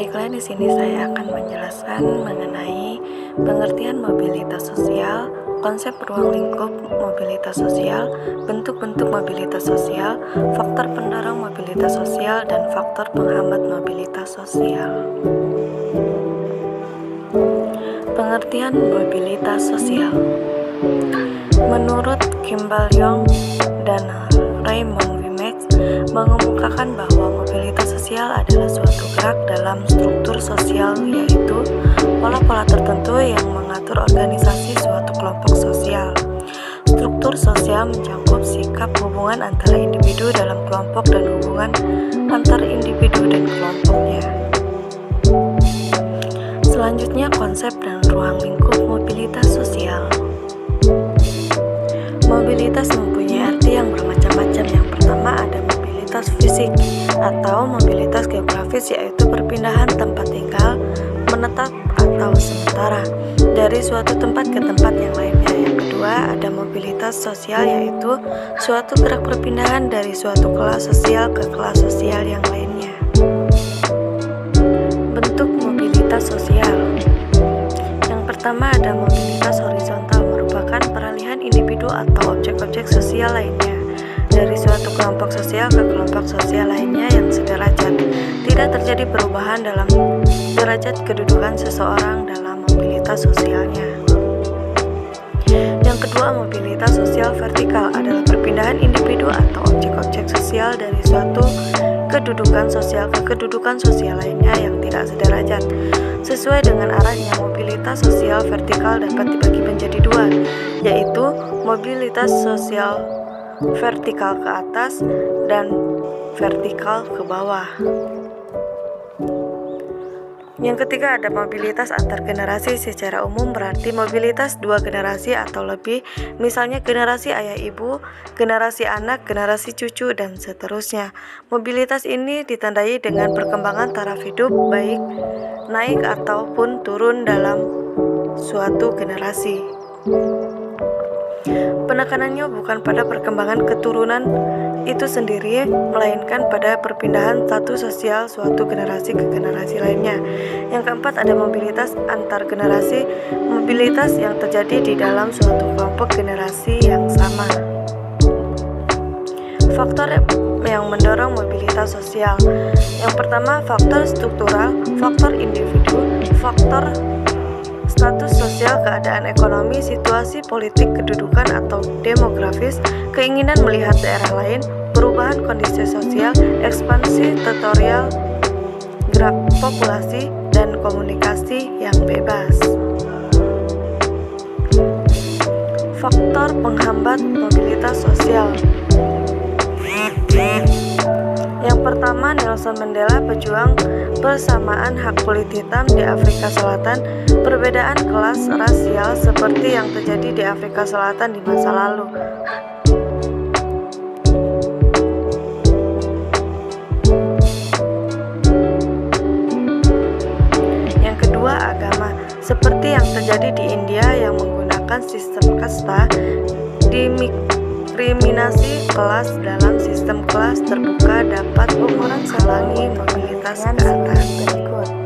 Baiklah, di sini saya akan menjelaskan mengenai pengertian mobilitas sosial, konsep ruang lingkup mobilitas sosial, bentuk-bentuk mobilitas sosial, faktor pendorong mobilitas sosial, dan faktor penghambat mobilitas sosial. Pengertian mobilitas sosial. Menurut Kimball Young dan Raymond Wimex mengemukakan bahwa mobilitas sosial adalah suatu gerak dalam struktur sosial, yaitu pola-pola tertentu yang mengatur organisasi suatu kelompok sosial. Struktur sosial mencakup sikap hubungan antara individu dalam kelompok dan hubungan antar individu dan kelompoknya. Selanjutnya, konsep dan ruang lingkup mobilitas sosial. Mobilitas mempunyai arti yang bermacam-macam. Yang pertama ada mobilitas fisik atau mobilitas geografis, yaitu perpindahan tempat tinggal menetap atau sementara dari suatu tempat ke tempat yang lainnya. Yang kedua ada mobilitas sosial, yaitu suatu gerak perpindahan dari suatu kelas sosial ke kelas sosial yang lainnya. Bentuk mobilitas sosial. Yang pertama ada mobilitas horizontal, merupakan peralihan individu atau objek-objek sosial lainnya dari suatu kelompok sosial ke kelompok sosial lainnya yang sederajat. Tidak terjadi perubahan dalam derajat kedudukan seseorang dalam mobilitas sosialnya. Yang kedua, mobilitas sosial vertikal adalah perpindahan individu atau objek-objek sosial dari suatu kedudukan sosial ke kedudukan sosial lainnya yang tidak sederajat. Sesuai dengan arahnya, mobilitas sosial vertikal dapat dibagi menjadi dua, yaitu mobilitas sosial vertikal ke atas dan vertikal ke bawah. Yang ketiga ada mobilitas antar generasi. Secara umum berarti mobilitas dua generasi atau lebih, misalnya generasi ayah ibu, generasi anak, generasi cucu, dan seterusnya. Mobilitas ini ditandai dengan perkembangan taraf hidup baik naik ataupun turun dalam suatu generasi. Penekanannya bukan pada perkembangan keturunan itu sendiri, melainkan pada perpindahan status sosial suatu generasi ke generasi lainnya. Yang keempat ada mobilitas antar generasi, mobilitas yang terjadi di dalam suatu kelompok generasi yang sama. Faktor yang mendorong mobilitas sosial. Yang pertama faktor struktural, faktor individu, faktor status sosial, keadaan ekonomi, situasi politik, kedudukan atau demografis, keinginan melihat daerah lain, perubahan kondisi sosial, ekspansi teritorial, gerak populasi, dan komunikasi yang bebas. Faktor penghambat mobilitas sosial. Yang pertama, Nelson Mandela, pejuang persamaan hak kulit hitam di Afrika Selatan. Perbedaan kelas rasial seperti yang terjadi di Afrika Selatan di masa lalu. Yang kedua, agama, seperti yang terjadi di India yang menggunakan sistem kasta, diskriminasi kelas dalam sistem kelas terbuka dapat menghalangi mobilitas ke atas. Berikut